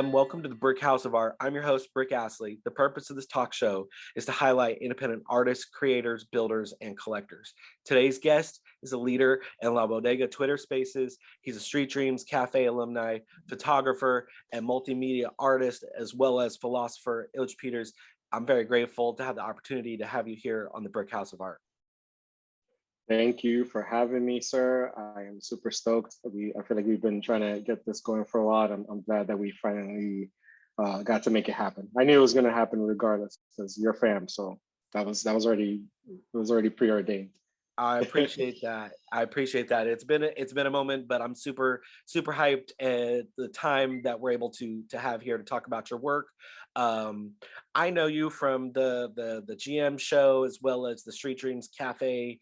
GM. Welcome to the Brickhouse of Art. I'm your host, Brick Astley. The purpose of this talk show is to highlight independent artists, creators, builders, and collectors. Today's guest is a leader in La Bodega Twitter Spaces. He's a Street Dreams Cafe alumni, photographer, and multimedia artist, as well as philosopher, ilitch.peters. I'm very grateful to have the opportunity to have you here on the Brickhouse of Art. Thank you for having me, sir. I am super stoked. I feel like we've been trying to get this going for a while. I'm glad that we finally got to make it happen. I knew it was going to happen regardless, because you're fam. So that was already preordained. I appreciate that. It's been a moment, but I'm super hyped at the time that we're able to have here to talk about your work. I know you from the GM show as well as the Street Dreams Cafe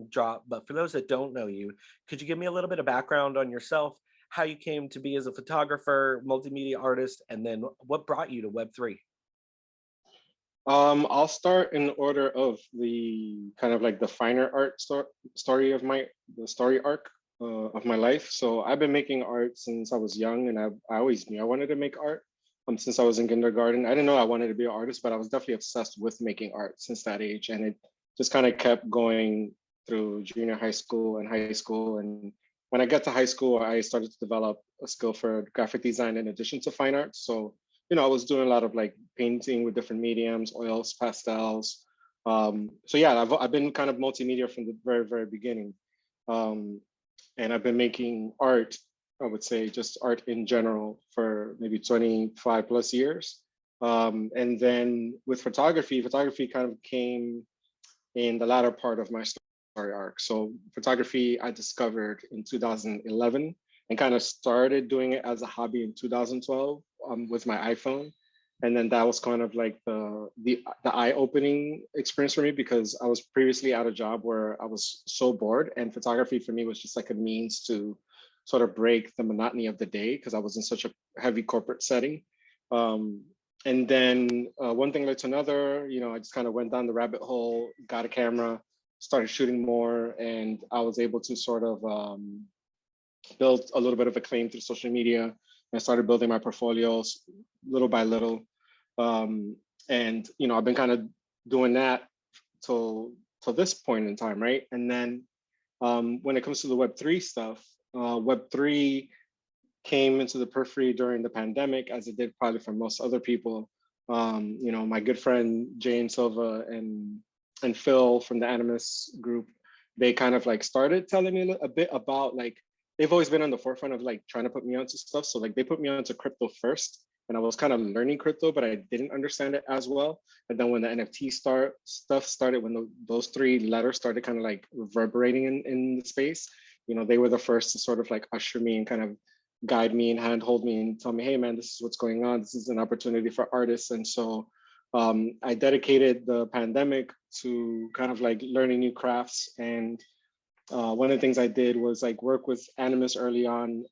drop. But for those that don't know you, could you give me a little bit of background on yourself, how you came to be as a photographer, multimedia artist, and then what brought you to Web3? I'll start in order of the kind of like the finer art story of the story arc of my life. So I've been making art since I was young, and I always knew I wanted to make art. Since I was in kindergarten, I didn't know I wanted to be an artist, but I was definitely obsessed with making art since that age, and it just kind of kept going through junior high school and high school. And when I got to high school, I started to develop a skill for graphic design in addition to fine art. So I was doing a lot of like painting with different mediums, oils, pastels. So yeah, I've been kind of multimedia from the very beginning. And I've been making art, I would say just art in general, for maybe 25 plus years. And then with photography kind of came in the latter part of my story arc. So photography I discovered in 2011 and kind of started doing it as a hobby in 2012 with my iPhone. And then that was kind of like the eye-opening experience for me, because I was previously at a job where I was so bored, and photography for me was just like a means to sort of break the monotony of the day, because I was in such a heavy corporate setting. And then one thing led to another. I just kind of went down the rabbit hole, got a camera, started shooting more, and I was able to sort of build a little bit of acclaim through social media. I started building my portfolios little by little. And I've been kind of doing that till this point in time, right? And then when it comes to the Web3 stuff, Web3 came into the periphery during the pandemic, as it did probably for most other people. My good friend Jane Silva and Phil from the Animus group, they kind of like started telling me a bit about, like, they've always been on the forefront of like trying to put me onto stuff. So like they put me onto crypto first, and I was kind of learning crypto, but I didn't understand it as well. And then when the NFT stuff started, when those three letters started kind of like reverberating in the space, they were the first to sort of like usher me and kind of guide me and handhold me and tell me, hey man, this is what's going on. This is an opportunity for artists. And so I dedicated the pandemic to kind of like learning new crafts. And one of the things I did was like work with Animus early on,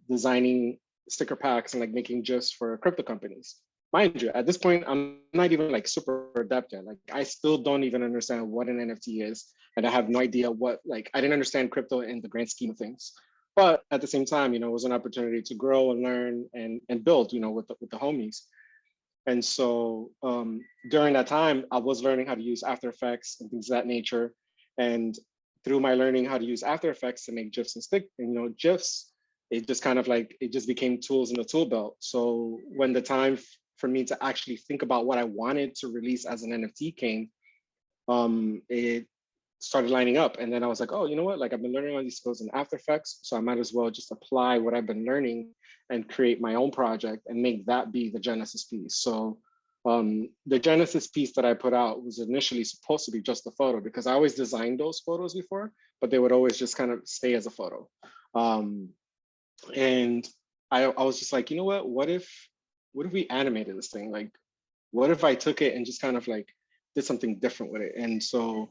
designing sticker packs and like making GIFs for crypto companies. Mind you, at this point, I'm not even like super adept yet. Like I still don't even understand what an NFT is. And I have no idea I didn't understand crypto in the grand scheme of things. But at the same time, it was an opportunity to grow and learn and build, with the homies. And so during that time, I was learning how to use After Effects and things of that nature. And through my learning how to use After Effects to make GIFs and GIFs, it just kind of like, it just became tools in the tool belt. So when the time for me to actually think about what I wanted to release as an NFT came, it started lining up. And then I was like, oh, you know what? Like I've been learning all these skills in After Effects, so I might as well just apply what I've been learning and create my own project and make that be the Genesis piece. So the Genesis piece that I put out was initially supposed to be just a photo, because I always designed those photos before, but they would always just kind of stay as a photo. And I was just like, you know what if we animated this thing? Like, what if I took it and just kind of like did something different with it? And so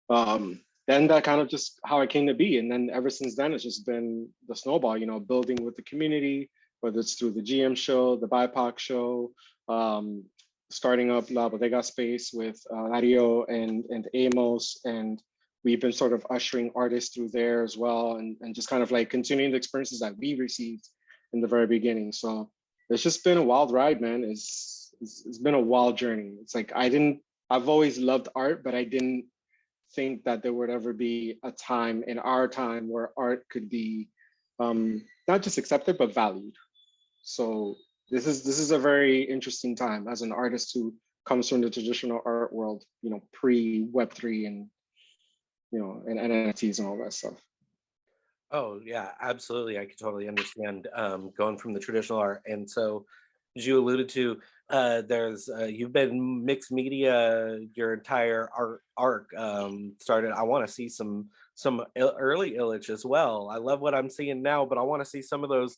then that kind of just how I came to be. And then ever since then, it's just been the snowball, building with the community, whether it's through the GM show, the BIPOC show, starting up La Bodega space with Dario and Amos. And we've been sort of ushering artists through there as well, and just kind of like continuing the experiences that we received in the very beginning. So it's just been a wild ride, man. It's been a wild journey. It's like I've always loved art, but I didn't think that there would ever be a time in our time where art could be not just accepted but valued. So this is a very interesting time as an artist who comes from the traditional art world, pre Web3 and and NFTs and all that stuff. Oh yeah, absolutely. I can totally understand going from the traditional art. And so, as you alluded to, there's you've been mixed media your entire art arc. Started. I want to see some early Illich as well. I love what I'm seeing now, but I want to see some of those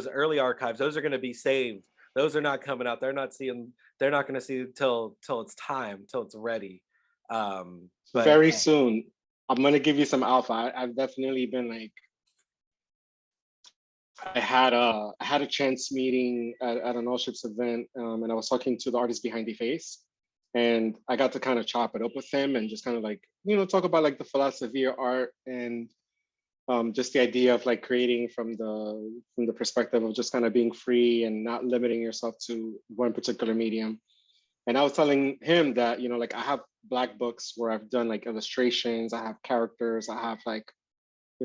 early archives. Those are going to be saved. Those are not coming out. They're not seeing. They're not going to see it till it's time, till it's ready. But Very soon, I'm gonna give you some alpha. I've definitely been like I had a chance meeting at an All Ships event, and I was talking to the artist behind the face, and I got to kind of chop it up with him and just kind of like talk about like the philosophy of art and just the idea of like creating from the perspective of just kind of being free and not limiting yourself to one particular medium. And I was telling him that like I have black books where I've done like illustrations, I have characters, I have like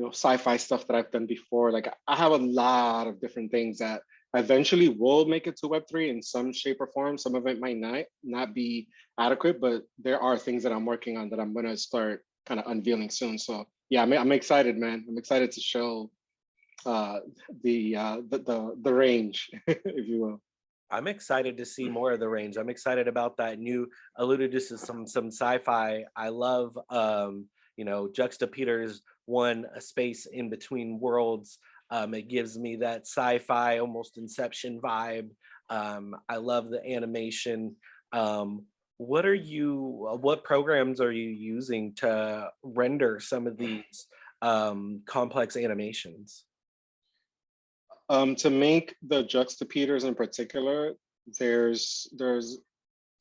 sci-fi stuff that I've done before. Like I have a lot of different things that eventually will make it to Web3 in some shape or form. Some of it might not be adequate, but there are things that I'm working on that I'm gonna start kind of unveiling soon. So yeah, I'm excited, man. I'm excited to show the range, if you will. I'm excited to see more of the range. I'm excited about that. And you alluded to some sci-fi. I love Juxtapeters one, a space in between worlds. It gives me that sci-fi, almost Inception vibe. I love the animation. What programs are you using to render some of these complex animations? To make the Juxtapeters in particular, there's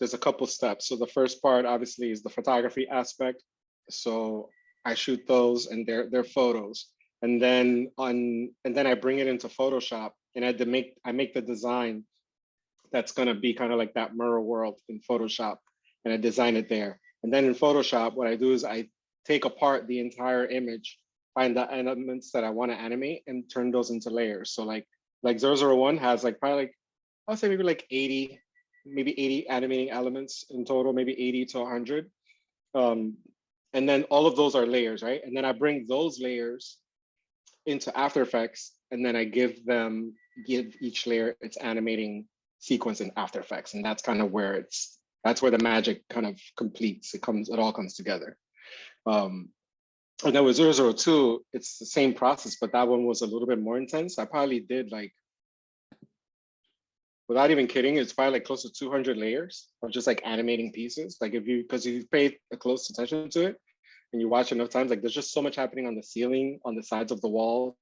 a couple steps. So the first part obviously is the photography aspect. So I shoot those and they're photos. And then I bring it into Photoshop and I make the design that's gonna be kind of like that mirror world in Photoshop, and I design it there. And then in Photoshop, what I do is I take apart the entire image, find the elements that I want to animate, and turn those into layers. So like 001 has like probably like I'll say maybe like 80 animating elements in total, maybe 80 to 100. Um, and then all of those are layers, right? And then I bring those layers into After Effects, and then I give each layer its animating sequence in After Effects, and that's kind of where that's where the magic kind of completes. It all comes together. And then with 002, it's the same process, but that one was a little bit more intense. I probably did like, without even kidding, it's probably like close to 200 layers of just like animating pieces. Like because if you pay a close attention to it and you watch enough times, like there's just so much happening on the ceiling, on the sides of the walls,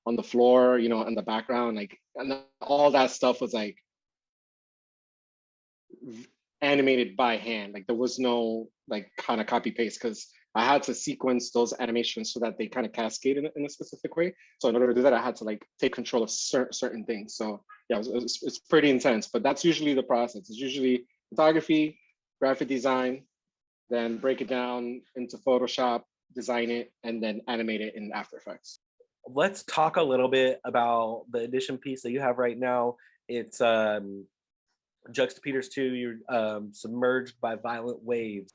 on the floor, in the background, like, and all that stuff was like animated by hand. Like there was no like kind of copy paste, because I had to sequence those animations so that they kind of cascade in a specific way. So in order to do that, I had to like take control of certain things. So yeah, it's pretty intense, but that's usually the process. It's usually photography, graphic design, then break it down into Photoshop, design it, and then animate it in After Effects. Let's talk a little bit about the edition piece that you have right now. It's Juxtapeters 2, you're submerged by violent waves.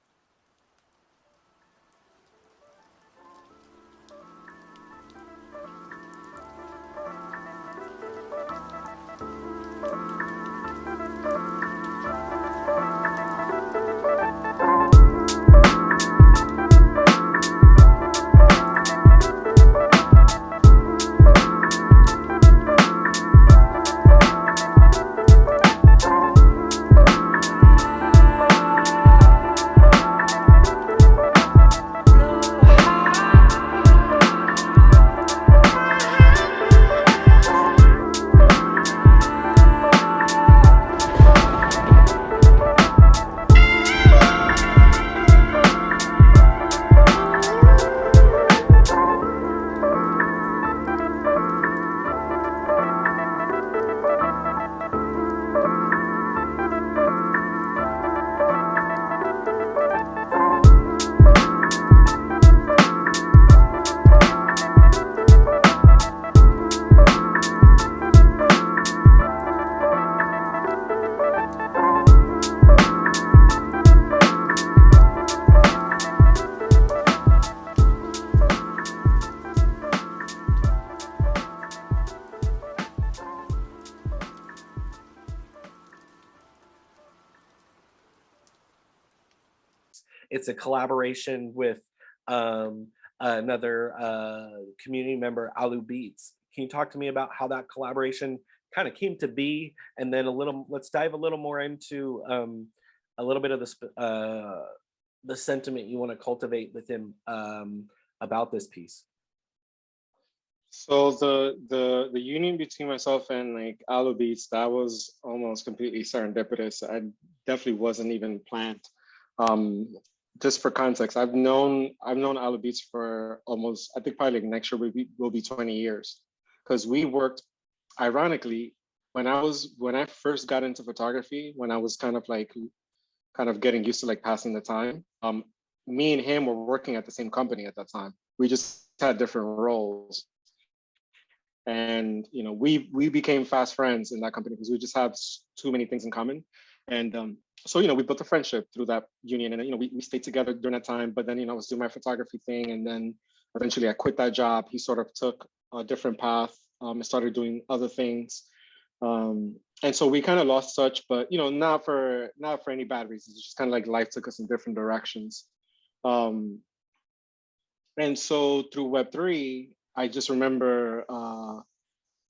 it's a collaboration with another community member, Alu Beats. Can you talk to me about how that collaboration kind of came to be, and then let's dive a little more into a little bit of the sentiment you want to cultivate with him about this piece. So the union between myself and like Aloe Beats, that was almost completely serendipitous. I definitely wasn't even planned. Um, just for context, I've known Aloe Beats for almost, I think probably like next year will be 20 years, because we worked, ironically, when I first got into photography, when I was kind of getting used to like passing the time. Me and him were working at the same company at that time. We just had different roles, and we became fast friends in that company because we just have too many things in common. And so we built a friendship through that union, and we stayed together during that time. But then I was doing my photography thing, and then eventually I quit that job. He sort of took a different path and started doing other things. And so we kind of lost touch, but not for any bad reasons. It's just kind of like life took us in different directions. Um, and so through Web3, I just remember, not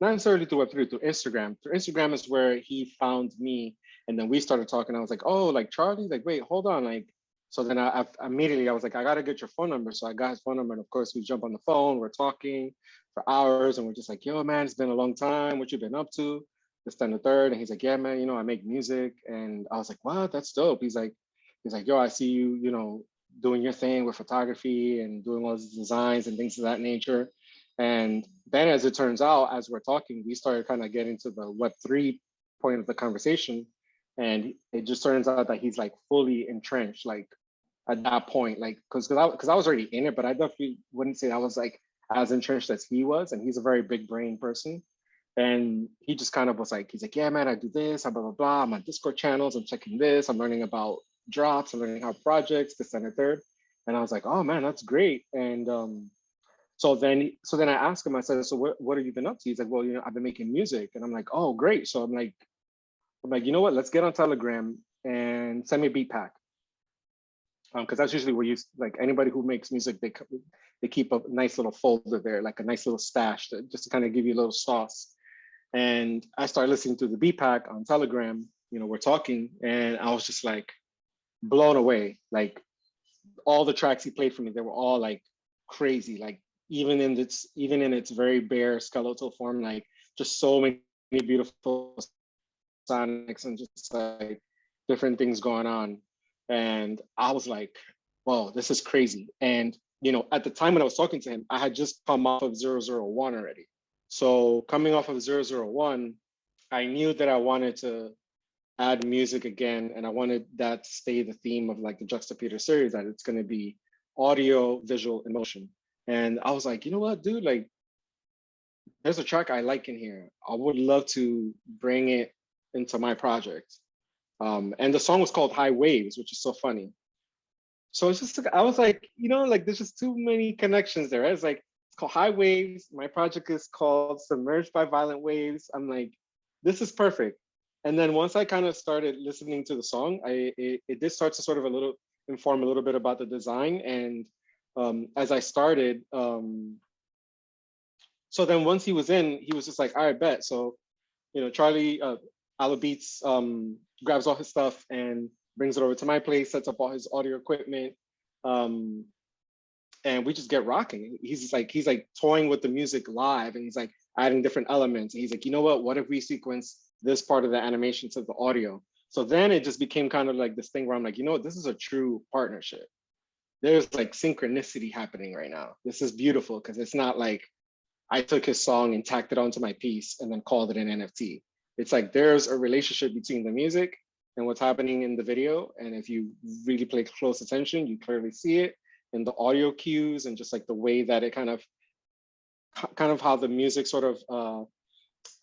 necessarily through Web3, through Instagram. Through Instagram is where he found me, and then we started talking. I was like, oh, like Charlie, like wait, hold on, like. So then I immediately I was like, I gotta get your phone number. So I got his phone number, and of course we jump on the phone. We're talking for hours, and we're just like, yo, man, it's been a long time. What you been up to? This, then the third, and he's like, yeah, man, I make music. And I was like, what? That's dope. He's like, yo, I see you, doing your thing with photography and doing all these designs and things of that nature. And then, as it turns out, as we're talking, we started kind of getting to the Web3 point of the conversation. And it just turns out that he's like fully entrenched, like at that point, like, because I was already in it, but I definitely wouldn't say I was like as entrenched as he was. And he's a very big brain person. And he just kind of was like, he's like, yeah, man, I do this, blah, blah, blah. I'm on Discord channels, I'm checking this, I'm learning about drops, I'm learning how projects, this and the third. And I was like, oh man, that's great. And so then I asked him, I said, so what have you been up to? He's like, well, I've been making music. And I'm like, oh, great. So I'm like, you know what? Let's get on Telegram and send me a beat pack. Because that's usually where like anybody who makes music, they keep a nice little folder there, like a nice little stash just to kind of give you a little sauce. And I started listening to the beat pack on Telegram. We're talking, and I was just like blown away. Like all the tracks he played for me, they were all like crazy. Like even in its very bare skeletal form, like just so many beautiful sonics and just like different things going on. And I was like, whoa, this is crazy. And at the time when I was talking to him, I had just come off of 001 already. So coming off of 001, I knew that I wanted to add music again, and I wanted that to stay the theme of like the Juxtapeters series, that it's going to be audio, visual, emotion. And I was like, you know what, dude, like there's a track I like in here. I would love to bring it into my project. And the song was called High Waves, which is so funny. So it's just, I was like, like there's just too many connections there. It's like, it's called High Waves. My project is called Submerged by Violent Waves. I'm like, this is perfect. And then once I kind of started listening to the song, it did start to sort of inform a little bit about the design. And as I started, so then once he was in, he was just like, all right, bet. So, Charlie, Ala Beats grabs all his stuff and brings it over to my place, sets up all his audio equipment. And we just get rocking. He's like toying with the music live, and he's like adding different elements. And he's like, you know what if we sequence this part of the animation to the audio? So then it just became kind of like this thing where I'm like, this is a true partnership. There's like synchronicity happening right now. This is beautiful, because it's not like I took his song and tacked it onto my piece and then called it an NFT. It's like there's a relationship between the music and what's happening in the video. And if you really pay close attention, you clearly see it in the audio cues and just like the way that it kind of how the music sort of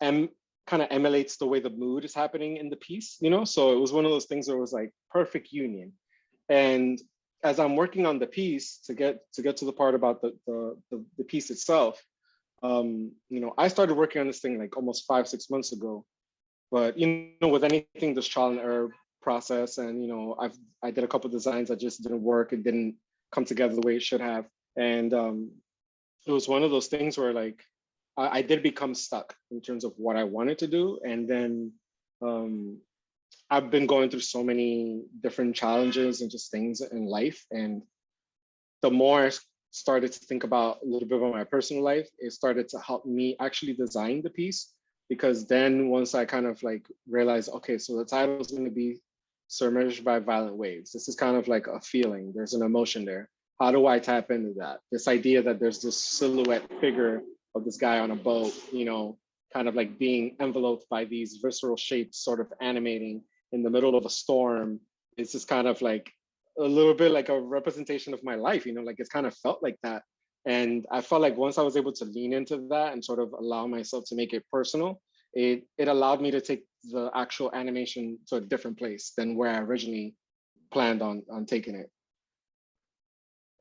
kind of emulates the way the mood is happening in the piece, So it was one of those things where it was like perfect union. And as I'm working on the piece to get to the part about the piece itself, I started working on this thing like almost 5-6 months ago. But with anything, there's trial and error. process, and I did a couple designs that just didn't work. It didn't come together the way it should have, and it was one of those things where like I did become stuck in terms of what I wanted to do, and then um, I've been going through so many different challenges and just things in life, and the more I started to think about a little bit about my personal life, it started to help me actually design the piece. Because then once I kind of like realized, okay, so the title is going to be Submerged by Violent Waves. This is kind of like a feeling, there's an emotion there. How do I tap into that? This idea that there's this silhouette figure of this guy on a boat, kind of like being enveloped by these visceral shapes, sort of animating in the middle of a storm. It's just kind of like a little bit like a representation of my life, like it's kind of felt like that. And I felt like once I was able to lean into that and sort of allow myself to make it personal, it allowed me to take the actual animation to a different place than where I originally planned on taking it.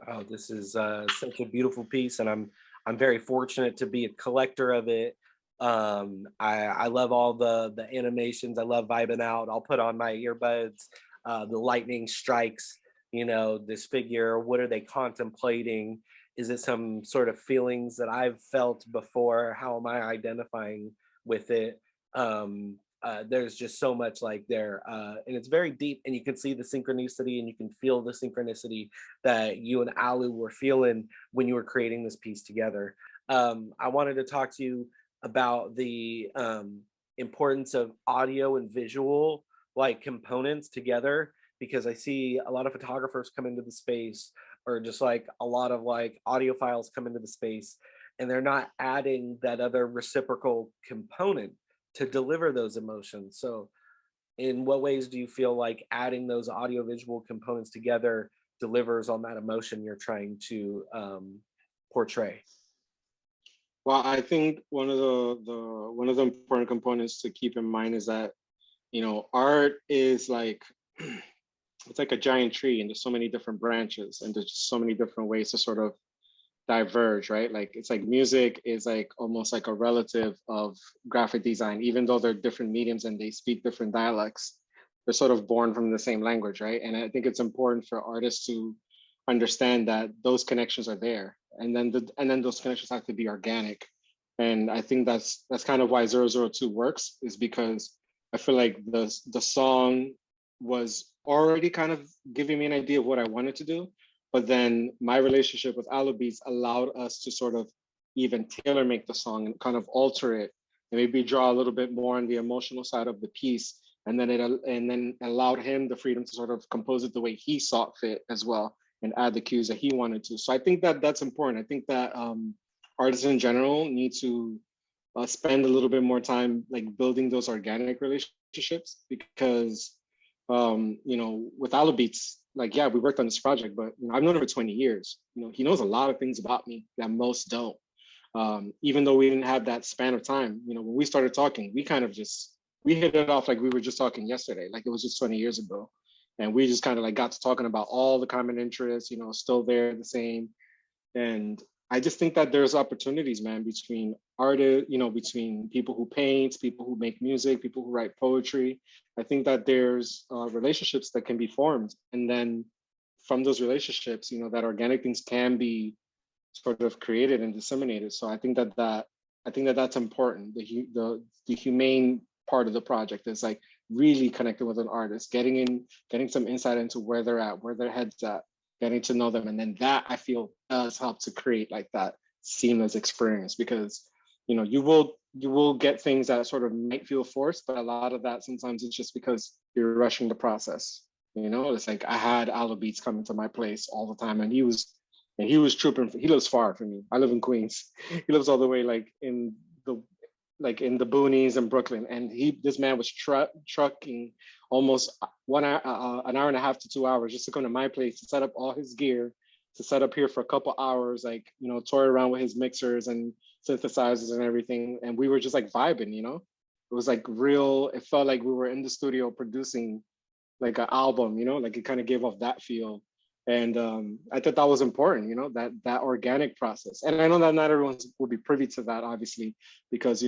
Oh, this is such a beautiful piece, and I'm very fortunate to be a collector of it. I love all the animations. I love vibing out. I'll put on my earbuds. The lightning strikes. This figure. What are they contemplating? Is it some sort of feelings that I've felt before? How am I identifying with it? There's just so much like there, and it's very deep, and you can see the synchronicity, and you can feel the synchronicity that you and Alu were feeling when you were creating this piece together. I wanted to talk to you about the importance of audio and visual like components together, because I see a lot of photographers come into the space, or just like a lot of like audiophiles come into the space, and they're not adding that other reciprocal component to deliver those emotions. So, in what ways do you feel like adding those audiovisual components together delivers on that emotion you're trying to portray? Well, I think one of the important components to keep in mind is that art is like it's like a giant tree, and there's so many different branches, and there's just so many different ways to sort of diverge, right? Like it's like music is like almost like a relative of graphic design, even though they're different mediums and they speak different dialects. They're sort of born from the same language, right? And I think it's important for artists to understand that those connections are there, and then those connections have to be organic. And I think that's kind of why 002 works, is because I feel like the song was already kind of giving me an idea of what I wanted to do, but then my relationship with Aloe Beats allowed us to sort of even tailor make the song and kind of alter it, and maybe draw a little bit more on the emotional side of the piece. And then allowed him the freedom to sort of compose it the way he saw fit as well, and add the cues that he wanted to. So I think that that's important. I think that artists in general need to spend a little bit more time like building those organic relationships, because with Aloe Beats, like, yeah, we worked on this project, but I've known him for 20 years. He knows a lot of things about me that most don't. Even though we didn't have that span of time, when we started talking, we kind of just we hit it off like we were just talking yesterday, like it was just 20 years ago. And we just kind of like got to talking about all the common interests, still there the same. And I just think that there's opportunities, man, between artists, between people who paint, people who make music, people who write poetry. I think that there's relationships that can be formed, and then from those relationships, that organic things can be sort of created and disseminated. So I think that that's important. The humane part of the project is like really connecting with an artist, getting some insight into where they're at, where their head's at, getting to know them, and then that I feel does help to create like that seamless experience. Because you will get things that sort of might feel forced, but a lot of that sometimes it's just because you're rushing the process. It's like I had Aloe Beats coming to my place all the time, and he was trooping. He lives far from me. I live in Queens. He lives all the way the in the boonies in Brooklyn, and this man was trucking almost an hour and a half to 2 hours just to come to my place to set up all his gear, to set up here for a couple hours, like toy around with his mixers and synthesizers and everything, and we were just like vibing. It was like real. It felt like we were in the studio producing like an album. Like it kind of gave off that feel. And I thought that was important, that organic process. And I know that not everyone will be privy to that, obviously, because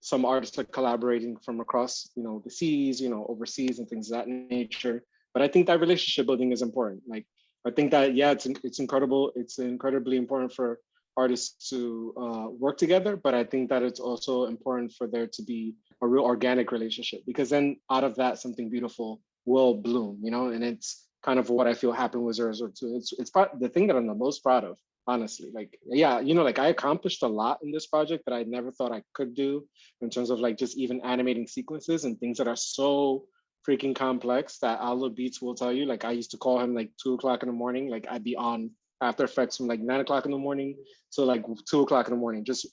some artists are collaborating from across, the seas, overseas and things of that nature. But I think that relationship building is important. Like, I think that, yeah, it's incredible. It's incredibly important for artists to work together, but I think that it's also important for there to be a real organic relationship, because then out of that, something beautiful will bloom, and it's kind of what I feel happened with 002. It's the thing that I'm the most proud of, honestly. Like, yeah, like I accomplished a lot in this project that I never thought I could do, in terms of like just even animating sequences and things that are so freaking complex that Allo Beats will tell you. Like, I used to call him like 2 o'clock in the morning. Like, I'd be on After Effects from like 9 o'clock in the morning to like 2 o'clock in the morning, just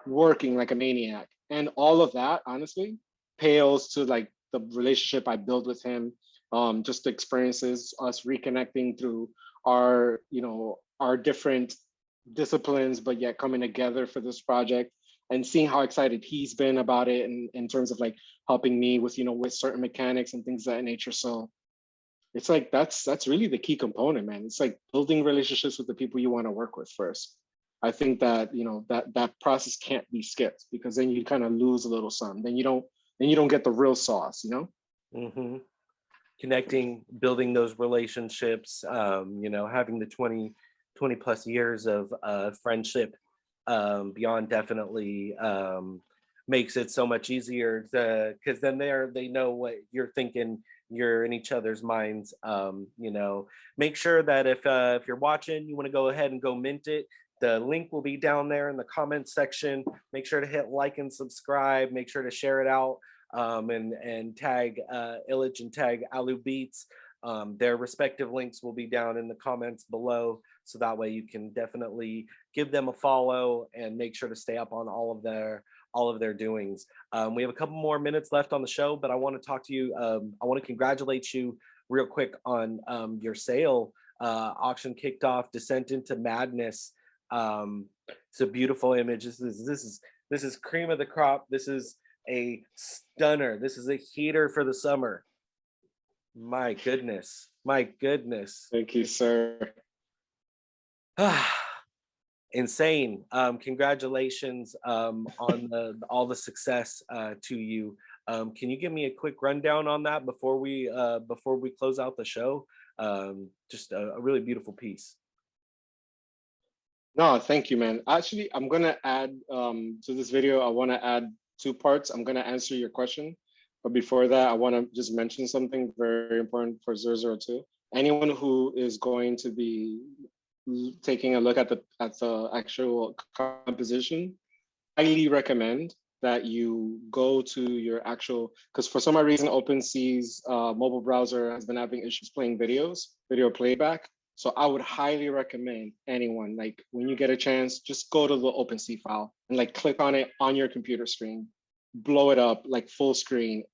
working like a maniac. And all of that, honestly, pales to like the relationship I built with him. Just the experiences, us reconnecting through our different disciplines, but yet coming together for this project, and seeing how excited he's been about it, and in terms of like helping me with with certain mechanics and things of that nature. So it's like that's really the key component, man. It's like building relationships with the people you want to work with first. I think that that process can't be skipped, because then you kind of lose a little something. Then you don't get the real sauce. Hmm. Connecting, building those relationships, having the 20 plus years of friendship beyond definitely makes it so much easier to, because then they know what you're thinking, you're in each other's minds. Make sure that if you're watching, you want to go ahead and go mint it. The link will be down there in the comments section. Make sure to hit like and subscribe. Make sure to share it out, and tag Ilitch and tag Alu Beats. Their respective links will be down in the comments below, so that way you can definitely give them a follow and make sure to stay up on all of their doings. We have a couple more minutes left on the show, but I want to talk to you. I want to congratulate you real quick on your sale. Auction kicked off. Descent into Madness. It's a beautiful image. This is cream of the crop. This is a stunner. This is a heater for the summer. My goodness. My goodness. Thank you, sir. Insane. Congratulations on all the success to you. Can you give me a quick rundown on that before we close out the show? Just a really beautiful piece. No, thank you, man. Actually, I'm gonna add to this video. I want to add two parts. I'm gonna answer your question, but before that, I want to just mention something very important for 002. Anyone who is going to be taking a look at the actual composition, highly recommend that you go to your actual, because for some reason OpenSea's mobile browser has been having issues playing video playback. So I would highly recommend anyone, like, when you get a chance, just go to the OpenSea file and like click on it on your computer screen, blow it up like full screen,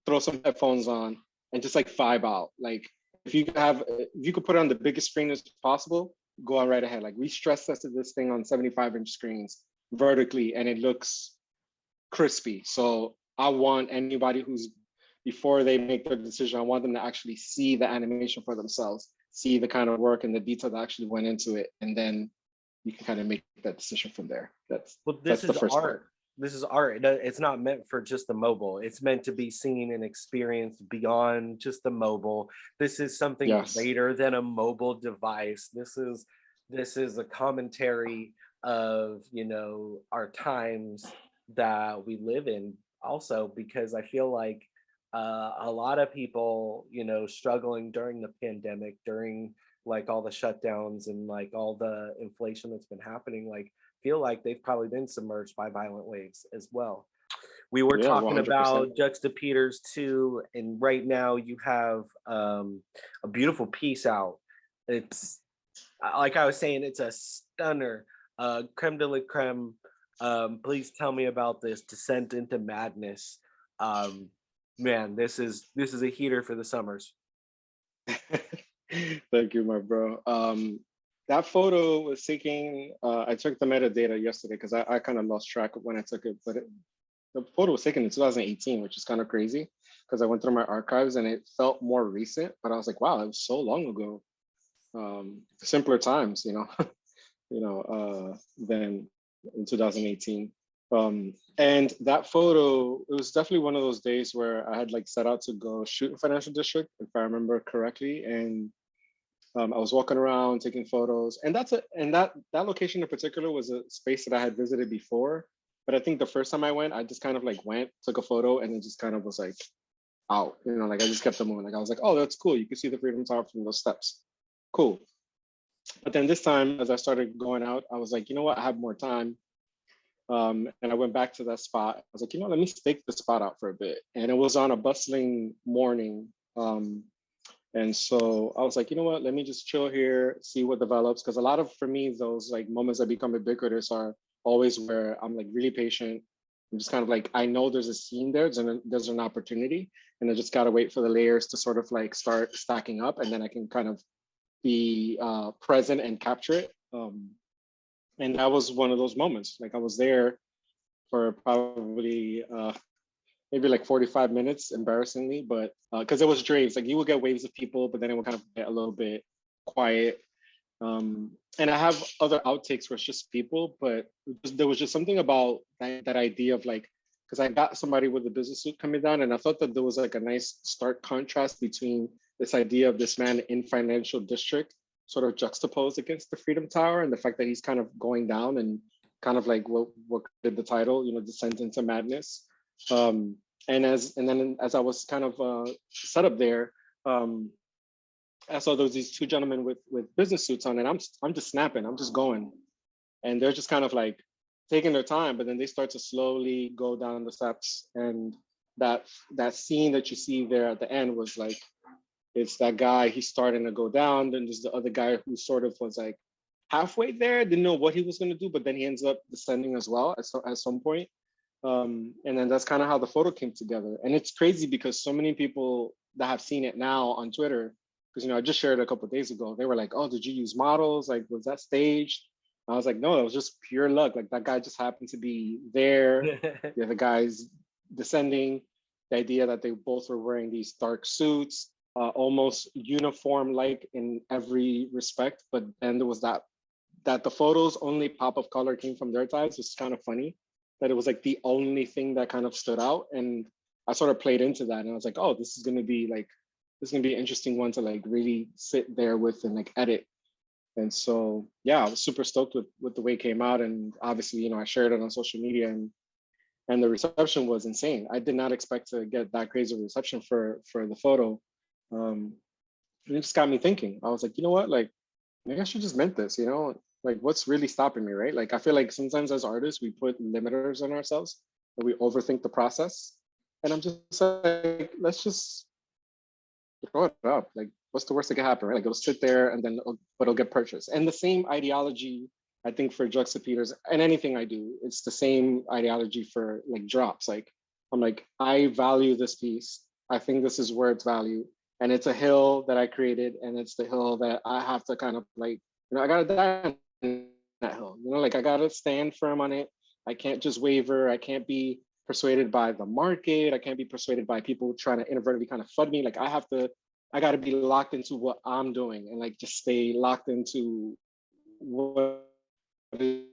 throw some headphones on, and just like vibe out. Like, if you could put it on the biggest screen as possible, go on right ahead. Like, we stress tested this thing on 75-inch screens vertically, and it looks crispy. So I want anybody who's, before they make their decision, I want them to actually see the animation for themselves, see the kind of work and the detail that actually went into it, and then you can kind of make that decision from there. That's the first part. This is art. It's not meant for just the mobile. It's meant to be seen and experienced beyond just the mobile. This is something Yes. greater than a mobile device. This is a commentary of, our times that we live in. Also, because I feel like a lot of people, struggling during the pandemic, during like all the shutdowns and like all the inflation that's been happening, like feel like they've probably been submerged by violent waves as well. We were Yeah, talking 100%. about Juxtapeters too, and right now you have a beautiful piece out. It's like I was saying, it's a stunner, creme de la creme. Please tell me about this Descent into Madness. Um, Man, this is a heater for the summers. Thank you, my bro. That photo was taking, I took the metadata yesterday because I kind of lost track of when I took it, but the photo was taken in 2018, which is kind of crazy because I went through my archives and it felt more recent, but I was like, wow, it was so long ago. Simpler times, than in 2018. And that photo, it was definitely one of those days where I had like set out to go shoot in financial district, if I remember correctly. And I was walking around taking photos, and that location in particular was a space that I had visited before. But I think the first time I went, I just kind of like went, took a photo, and then just kind of was like out, like I just kept them moving. Like I was like, oh, that's cool. You can see the Freedom Tower from those steps. Cool. But then this time, as I started going out, I was like, you know what? I have more time. And I went back to that spot. I was like, let me stake the spot out for a bit. And it was on a bustling morning. And so I was like, you know what, let me just chill here, see what develops. Because a lot of, for me, those like moments that become ubiquitous are always where I'm like really patient. I'm just kind of like, I know there's a scene there, there's an opportunity. And I just got to wait for the layers to sort of like start stacking up. And then I can kind of be present and capture it. And that was one of those moments. Like I was there for probably maybe like 45 minutes, embarrassingly, but because it was waves, like you would get waves of people, but then it would kind of get a little bit quiet. And I have other outtakes where it's just people, but there was just something about that idea of like, because I got somebody with a business suit coming down, and I thought that there was like a nice stark contrast between this idea of this man in financial district sort of juxtaposed against the Freedom Tower, and the fact that he's kind of going down and kind of like what did the title, Descent into Madness. And then as I was kind of set up there, I saw there was these two gentlemen with business suits on, and I'm just snapping, I'm just going, and they're just kind of like taking their time, but then they start to slowly go down the steps, and that scene that you see there at the end was like, it's that guy, he's starting to go down, then there's the other guy who sort of was like halfway there, didn't know what he was going to do, but then he ends up descending as well at some point. And then that's kind of how the photo came together. And it's crazy because so many people that have seen it now on Twitter, because I just shared it a couple of days ago, they were like, oh, did you use models? Like, was that staged? I was like, no, it was just pure luck. Like that guy just happened to be there. The other guy's descending. The idea that they both were wearing these dark suits, almost uniform-like in every respect. But then there was that the photos only pop of color came from their ties. It's kind of funny that it was like the only thing that kind of stood out. And I sort of played into that, and I was like, oh, this is going to be an interesting one to like really sit there with and like edit. And so, yeah, I was super stoked with the way it came out. And obviously, I shared it on social media, and the reception was insane. I did not expect to get that crazy reception for the photo. And it just got me thinking. I was like, you know what, like maybe I should just mint this, like what's really stopping me, right? Like I feel like sometimes as artists we put limiters on ourselves and we overthink the process. And I'm just like, let's just throw it up. Like what's the worst that can happen, right? Like it'll sit there and then it'll get purchased. And the same ideology, I think, for Juxtapeters and anything I do, it's the same ideology for like drops. Like I'm like, I value this piece. I think this is where it's valued. And it's a hill that I created, and it's the hill that I have to kind of like, I gotta die on that hill. Like I gotta stand firm on it. I can't just waver. I can't be persuaded by the market. I can't be persuaded by people trying to inadvertently kind of FUD me. Like I gotta be locked into what I'm doing and like just stay locked into what is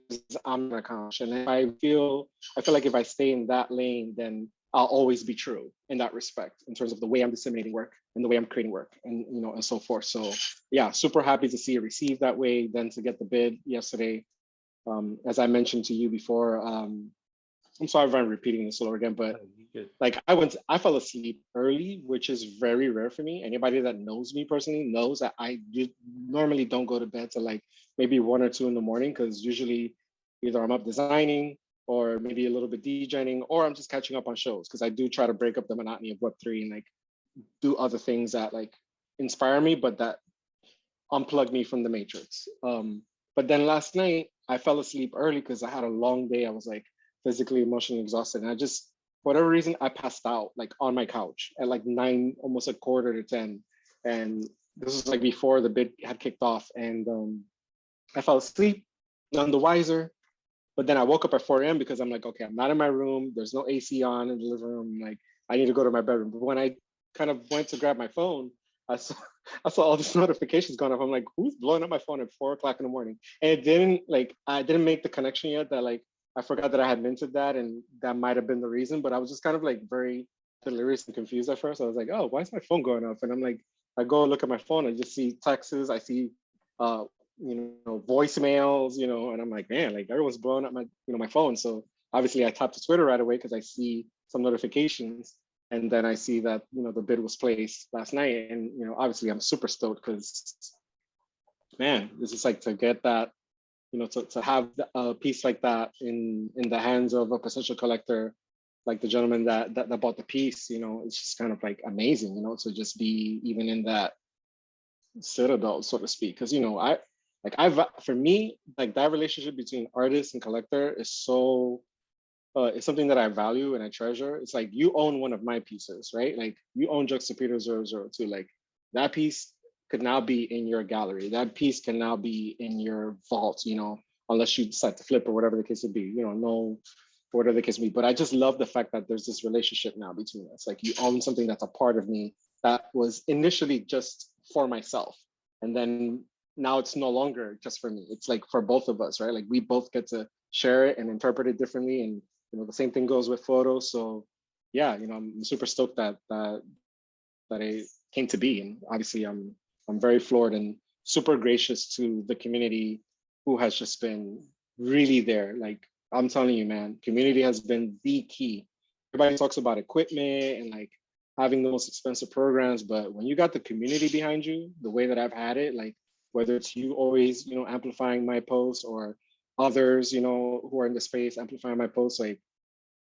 I'm gonna accomplish. And if I feel like if I stay in that lane, then I'll always be true in that respect, in terms of the way I'm disseminating work and the way I'm creating work, and and so forth. So yeah, super happy to see it received that way. Then to get the bid yesterday, as I mentioned to you before, I'm sorry if I'm repeating this all again, but like I fell asleep early, which is very rare for me. Anybody that knows me personally knows that I normally don't go to bed till like maybe 1 or 2 in the morning, because usually either I'm up designing or maybe a little bit DJing, or I'm just catching up on shows, because I do try to break up the monotony of Web3 and like do other things that like inspire me, but that unplug me from the matrix. But then last night I fell asleep early because I had a long day. I was like physically, emotionally exhausted, and I just, for whatever reason, I passed out like on my couch at like 9, almost a quarter to 10, and this was like before the bid had kicked off, and I fell asleep, none the wiser. But then I woke up at 4 a.m. because I'm like, okay, I'm not in my room. There's no AC on in the living room. Like, I need to go to my bedroom. But when I kind of went to grab my phone, I saw I saw all these notifications going off. I'm like, who's blowing up my phone at 4 o'clock in the morning? And it didn't like, I didn't make the connection yet that like I forgot that I had minted that, and that might have been the reason. But I was just kind of like very delirious and confused at first. I was like, oh, why is my phone going off? And I'm like, I go look at my phone, I just see texts, I see uh, voicemails, and I'm like, man, like everyone's blowing up my phone. So obviously I tapped to Twitter right away because I see some notifications. And then I see that, the bid was placed last night. And, obviously I'm super stoked because, man, this is like to get that, to have a piece like that in the hands of a potential collector, like the gentleman that bought the piece, it's just kind of like amazing, to just be even in that citadel, so to speak. Because, for me, like that relationship between artist and collector is so it's something that I value and I treasure. It's like you own one of my pieces, right? Like you own Juxtapeters 002. Like that piece could now be in your gallery. That piece can now be in your vault, unless you decide to flip or whatever the case would be, no, whatever the case would be. But I just love the fact that there's this relationship now between us. Like you own something that's a part of me that was initially just for myself. And then now it's no longer just for me. It's like for both of us, right? Like we both get to share it and interpret it differently. And the same thing goes with photos. So yeah, I'm super stoked that it came to be. And obviously I'm very floored and super gracious to the community who has just been really there. Like I'm telling you, man, community has been the key. Everybody talks about equipment and like having the most expensive programs, but when you got the community behind you, the way that I've had it, like whether it's you always, amplifying my posts or others, who are in the space amplifying my posts, like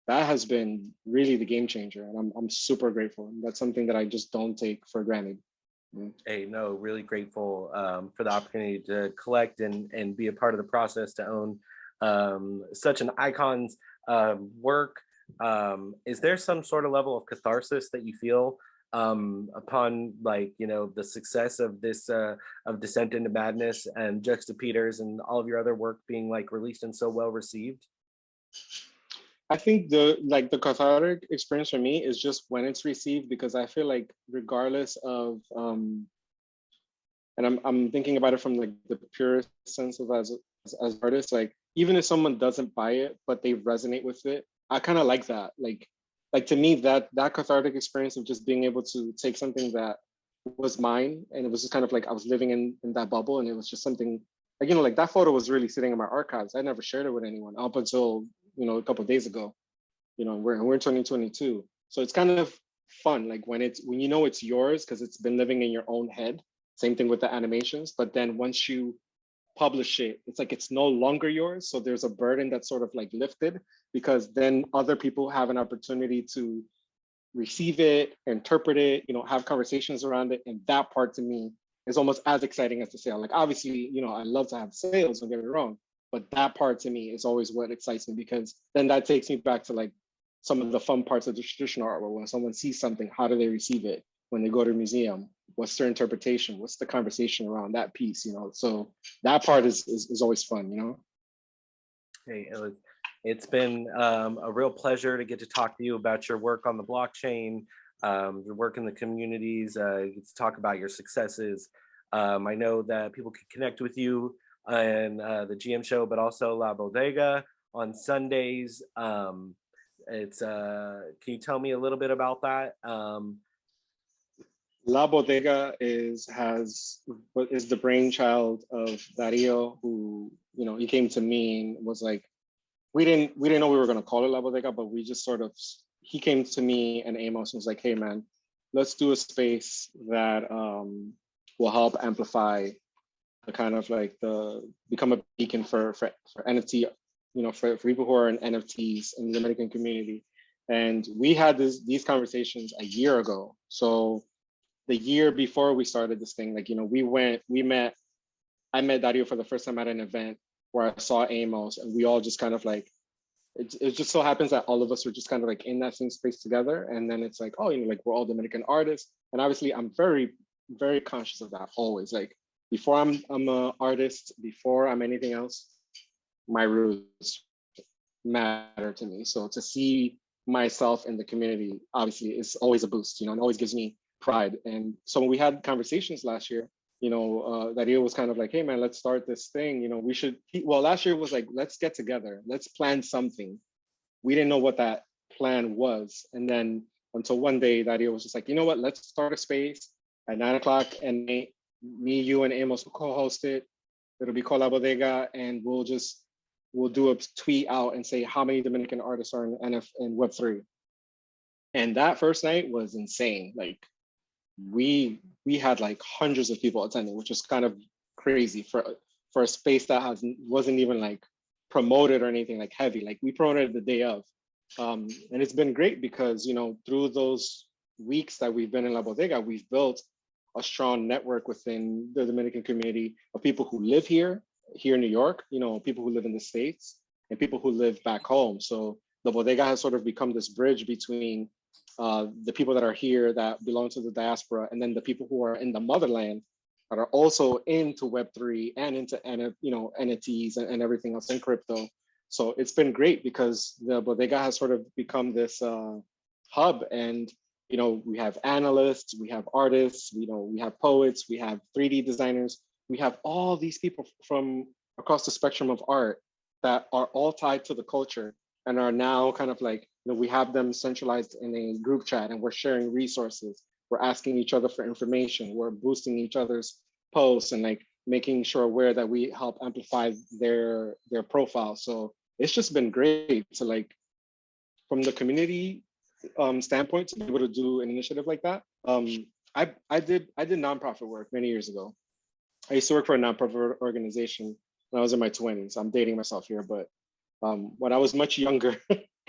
that has been really the game changer. And I'm super grateful. And that's something that I just don't take for granted. Hey, no, really grateful for the opportunity to collect and be a part of the process to own such an icon's work. Is there some sort of level of catharsis that you feel upon like the success of this of Descent into Madness and Juxtapeters and all of your other work being like released and so well received? I think the cathartic experience for me is just when it's received, because I feel like regardless of and I'm thinking about it from like the purest sense of as artists, like even if someone doesn't buy it but they resonate with it, I kind of like that. Like to me that cathartic experience of just being able to take something that was mine, and it was just kind of like I was living in that bubble, and it was just something like like that photo was really sitting in my archives. I never shared it with anyone up until a couple of days ago. We're in 2022, so it's kind of fun like when it's yours because it's been living in your own head. Same thing with the animations, but then once you publish it, it's like it's no longer yours, so there's a burden that's sort of like lifted, because then other people have an opportunity to receive it, interpret it, have conversations around it. And that part to me is almost as exciting as the sale. Like obviously, I love to have sales, don't get me wrong, but that part to me is always what excites me, because then that takes me back to like some of the fun parts of the traditional art, where when someone sees something, how do they receive it? When they go to a museum, what's their interpretation? What's the conversation around that piece? So that part is always fun. Hey, it's been a real pleasure to get to talk to you about your work on the blockchain, your work in the communities, get to talk about your successes. I know that people can connect with you and the GM show, but also La Bodega on Sundays. Can you tell me a little bit about that? La Bodega is the brainchild of Dario, who he came to me and was like, we didn't know we were going to call it La Bodega, but we just sort of, he came to me and Amos and was like, hey man, let's do a space that will help amplify the kind of like become a beacon for NFT, for people who are in NFTs in the Dominican community. And we had these conversations a year ago. So the year before we started this thing, like, I met Dario for the first time at an event where I saw Amos, and we all just kind of like, it just so happens that all of us were just kind of like in that same space together. And then it's like, oh, like we're all Dominican artists. And obviously I'm very, very conscious of that always. Like before I'm an artist, before I'm anything else, my roots matter to me. So to see myself in the community, obviously is always a boost, and always gives me pride. And so when we had conversations last year, Dario was kind of like, hey man, let's start this thing. We should. Well, last year was like, let's get together, let's plan something. We didn't know what that plan was, and then until one day, Dario was just like, you know what? Let's start a space at 9 o'clock, and me, you, and Amos will co-host it. It'll be called La Bodega, and we'll do a tweet out and say how many Dominican artists are in Web3. And that first night was insane. Like we had like hundreds of people attending, which was kind of crazy for a space that wasn't even like promoted or anything like heavy. Like we promoted the day of, and it's been great because through those weeks that we've been in La Bodega, we've built a strong network within the Dominican community of people who live here in New York, people who live in the States, and people who live back home. So the Bodega has sort of become this bridge between the people that are here that belong to the diaspora, and then the people who are in the motherland that are also into Web3 and into NFTs and everything else in crypto. So it's been great because the Bodega has sort of become this hub, and we have analysts, we have artists, we have poets, we have 3D designers, we have all these people from across the spectrum of art that are all tied to the culture and are now kind of like, we have them centralized in a group chat, and we're sharing resources. We're asking each other for information. We're boosting each other's posts and like making sure aware that we help amplify their profile. So it's just been great to like, from the community standpoint, to be able to do an initiative like that. I did nonprofit work many years ago. I used to work for a nonprofit organization when I was in my 20s. I'm dating myself here, but when I was much younger,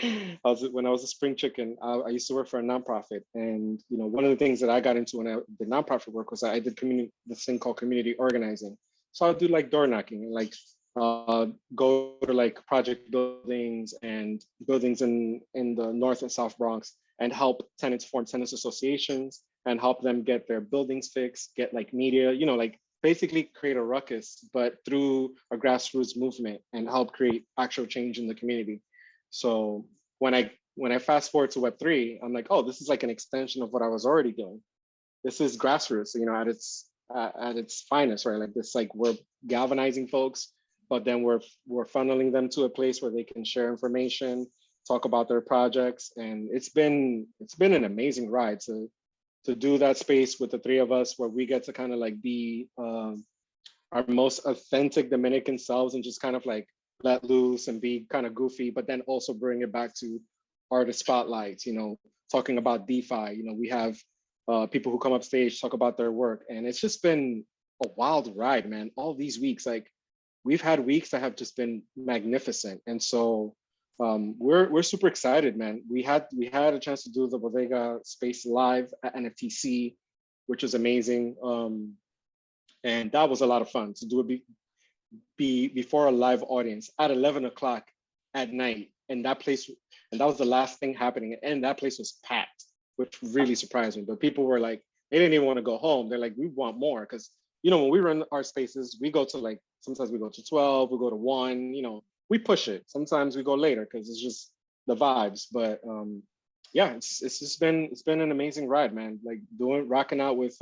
when I was a spring chicken, I used to work for a nonprofit. And one of the things that I got into when I did nonprofit work was I did this thing called community organizing. So I would do like door knocking and like go to like project buildings and buildings in the North and South Bronx and help tenants form tenants associations and help them get their buildings fixed, get like media, like basically create a ruckus, but through a grassroots movement, and help create actual change in the community. So when I fast forward to Web3, I'm like, oh, this is like an extension of what I was already doing. This is grassroots, at its finest, right? Like this, like we're galvanizing folks, but then we're funneling them to a place where they can share information, talk about their projects, and it's been an amazing ride to do that space with the three of us, where we get to kind of like be our most authentic Dominican selves and just kind of like let loose and be kind of goofy, but then also bring it back to artist spotlights, talking about DeFi. We have people who come up stage, talk about their work. And it's just been a wild ride, man. All these weeks, like we've had weeks that have just been magnificent. And so we're super excited, man. We had a chance to do the Bodega space live at NFTC, which was amazing. And that was a lot of fun to do it before a live audience at 11 o'clock at night. And that was the last thing happening. And that place was packed, which really surprised me. But people were like, they didn't even want to go home. They're like, we want more. Because, when we run our spaces, we go to like, sometimes we go to 12, we go to 1, we push it. Sometimes we go later because it's just the vibes. But yeah, it's been an amazing ride, man. Like rocking out with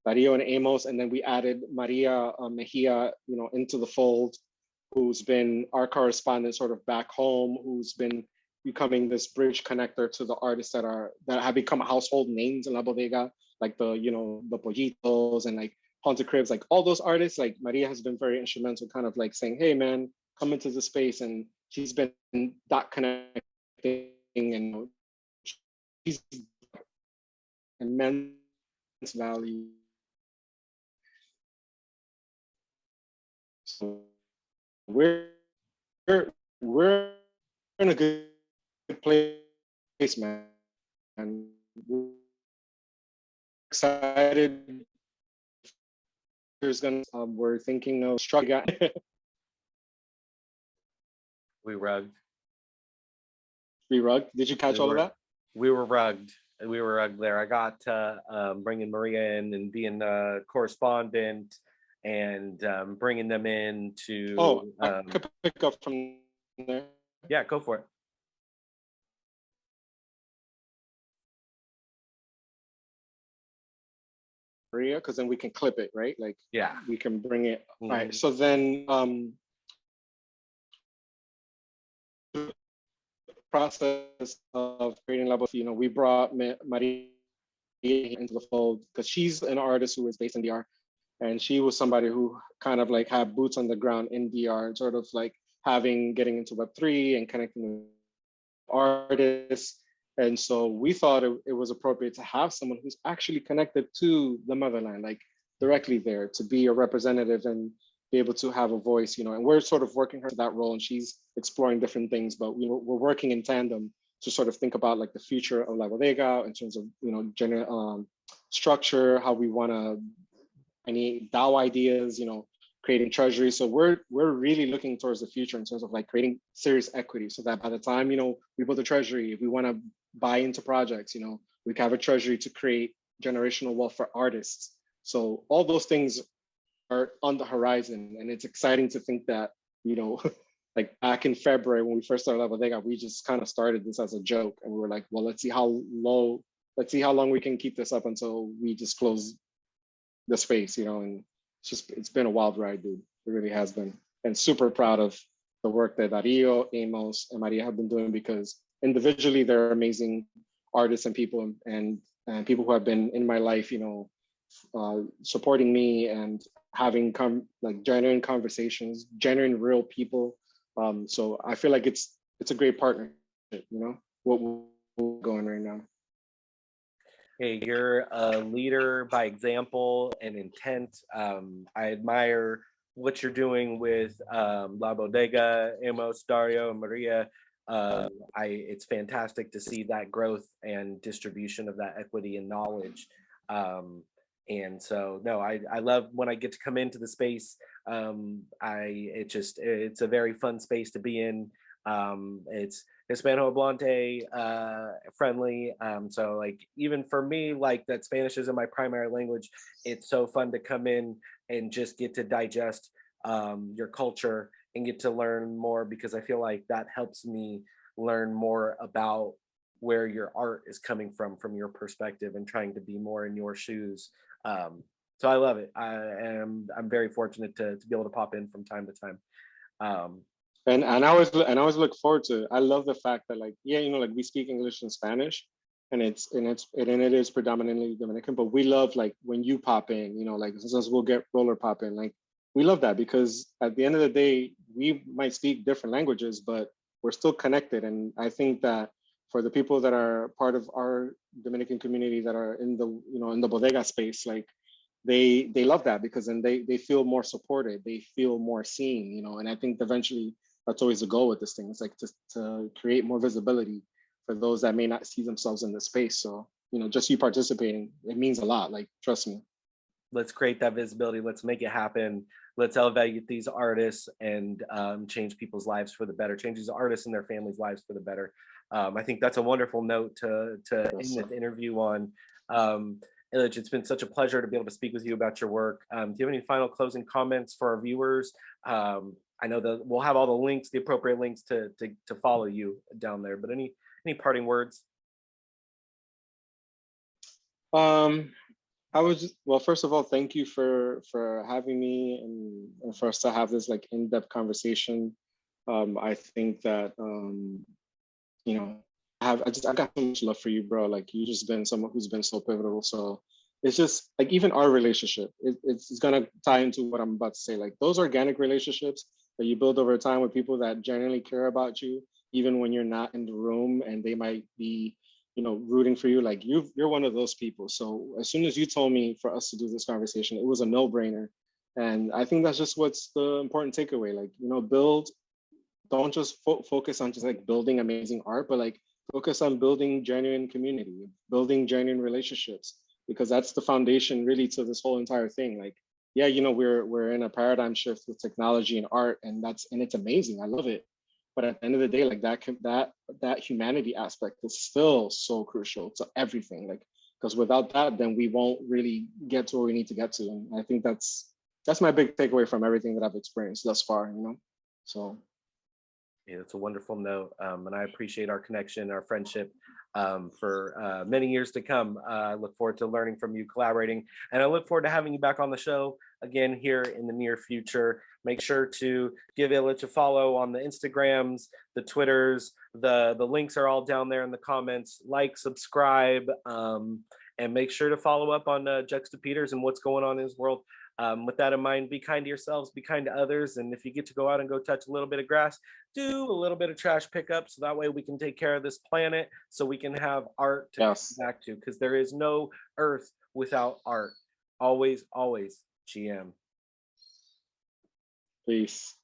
Dario and Amos, and then we added Maria Mejia, into the fold, who's been our correspondent sort of back home, who's been becoming this bridge connector to the artists that have become household names in La Bodega, like the Pollitos and like Haunted Cribs, like all those artists. Like Maria has been very instrumental, kind of like saying, hey man, come into the space, and she's been that connecting, and she's immense value. So we're in a good place, man. And we're excited. We're thinking of struggling. We rugged. We rugged. Did you catch all of that? We were rugged. We were rugged there. I got bringing Maria in and being a correspondent, and bringing them in to. I could pick up from there. Yeah, go for it. Maria, because then we can clip it, right? Like Yeah. we can bring it. All right. Mhm. So then process of creating labo, we brought Maria into the fold because she's an artist who is based in DR, and she was somebody who kind of like had boots on the ground in DR, sort of like getting into Web3 and connecting with artists. And so we thought it was appropriate to have someone who's actually connected to the motherland, like directly there, to be a representative and be able to have a voice, and we're sort of working her to that role, and she's exploring different things, but we're working in tandem to sort of think about like the future of La Bodega in terms of, general structure, how we want to, any DAO ideas, creating treasury. So we're really looking towards the future in terms of like creating serious equity, so that by the time we build a treasury, if we want to buy into projects, we can have a treasury to create generational wealth for artists. So all those things are on the horizon, and it's exciting to think that like back in February when we first started La Bodega, we just kind of started this as a joke, and we were like, well, let's see how long we can keep this up until we just close the space, and it's been a wild ride, dude. It really has been. And super proud of the work that Dario, Amos, and Maria have been doing, because individually they're amazing artists and people, and people who have been in my life, supporting me and having like genuine conversations, genuine real people. So I feel like it's a great partnership, what we're going right now. Hey, you're a leader by example and intent. I admire what you're doing with La Bodega, Amos, Dario, and Maria. It's fantastic to see that growth and distribution of that equity and knowledge. And so, no, I love when I get to come into the space. It's a very fun space to be in. It's Hispanohablante friendly. So like even for me, like that Spanish isn't my primary language. It's so fun to come in and just get to digest your culture and get to learn more, because I feel like that helps me learn more about where your art is coming from your perspective, and trying to be more in your shoes. So I love it. I'm very fortunate to be able to pop in from time to time. Um, And I always look forward to it. I love the fact that like, yeah, like we speak English and Spanish, and it is predominantly Dominican, but we love like when you pop in, like sometimes we'll get roller pop in. Like we love that, because at the end of the day, we might speak different languages, but we're still connected. And I think that for the people that are part of our Dominican community that are in the in the bodega space, like they love that, because then they feel more supported, they feel more seen, and I think eventually that's always the goal with this thing. It's like to create more visibility for those that may not see themselves in the space. So, just you participating, it means a lot. Like, trust me. let's create that visibility. Let's make it happen. Let's elevate these artists and change people's lives for the better, change these artists and their families' lives for the better. I think that's a wonderful note to end this interview on. Ilitch, it's been such a pleasure to be able to speak with you about your work. Do you have any final closing comments for our viewers? I know that we'll have all the links, the appropriate links to follow you down there, but any parting words? Um, well, first of all, thank you for having me, and for us to have this like in-depth conversation. I think that you know, I got so much love for you, bro. Like you just been someone who's been so pivotal. So it's just like even our relationship, it's gonna tie into what I'm about to say. Like those organic relationships that you build over time with people that genuinely care about you, even when you're not in the room and they might be, rooting for you. Like you're one of those people. So as soon as you told me for us to do this conversation, it was a no-brainer. And I think that's just what's the important takeaway. Like, don't just focus on just like building amazing art, but like focus on building genuine community, building genuine relationships, because that's the foundation really to this whole entire thing. Like, yeah, we're in a paradigm shift with technology and art, and it's amazing. I love it. But at the end of the day, like that humanity aspect is still so crucial to everything. Like, because without that, then we won't really get to where we need to get to. And I think that's my big takeaway from everything that I've experienced thus far. So Yeah, it's a wonderful note, and I appreciate our connection, our friendship for many years to come. I look forward to learning from you, collaborating, and I look forward to having you back on the show again here in the near future. Make sure to give Illich a follow on the Instagrams, the Twitters. The links are all down there in the comments. Like, subscribe, and make sure to follow up on Juxtapeters and what's going on in his world. With that in mind, be kind to yourselves, be kind to others, and if you get to go out and go touch a little bit of grass, do a little bit of trash pickup so that way we can take care of this planet so we can have art to come Yes. back to because there is no earth without art. Always, always GM. Peace.